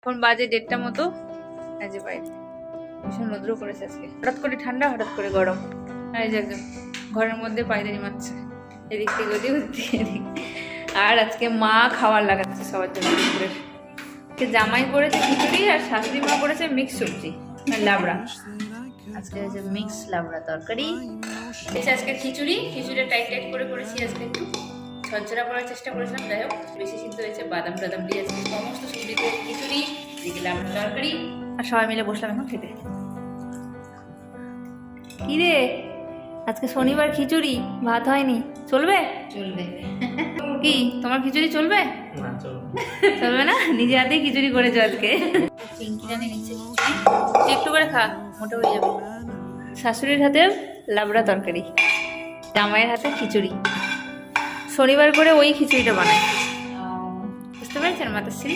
এখন বাজে 1:30 মতো। এই যে বাইরে ভীষণ রৌদ্র করেছে আজকে, হঠাৎ করে ঠান্ডা হঠাৎ করে গরম। আর এই যে একদম ঘরের মধ্যে পায়দানি মারছে এদিক থেকে ওদিক ওদিক থেকে এদিক। আর আজকে মা খাবার লাগাচ্ছে সবার জন্য দুপুরের। জামাই করেছে খিচুড়ি আর শাশুড়ি মা করেছে মিক্স সবজি লাবড়া। আজকে হচ্ছে মিক্স লাবড়া তরকারি। আজকে খিচুড়িটা টাইট টাইট করে করেছি। আজকে একটু ঝরঝরা করার চেষ্টা করেছিলাম, যাই হোক বেশি সিদ্ধ হয়েছে। বাদাম টাদাম দিয়ে আজকে সমস্ত সবজি দিয়ে খিচুড়ি, এদিকে লাবড়া তরকারি, আর সবাই মিলে বসলাম এখন খেতে। কি রে আজকে শনিবার খিচুড়ি, ভাত হয়নি? চলবে? চলবে। কি তোমার খিচুড়ি চলবে? চলবে না? নিজে হাতেই খিচুড়ি করেছো আজকে। চিংকি জানি নিচ্ছে খিচুড়ি, একটু করে খা, মোটা হয়ে যাবে। শাশুড়ির হাতে লাবড়া তরকারি, জামাইয়ের হাতে খিচুড়ি। শনিবার করে ওই খিচুড়িটা বানায়, বুঝতে পেরেছেন মাতাশ্রী?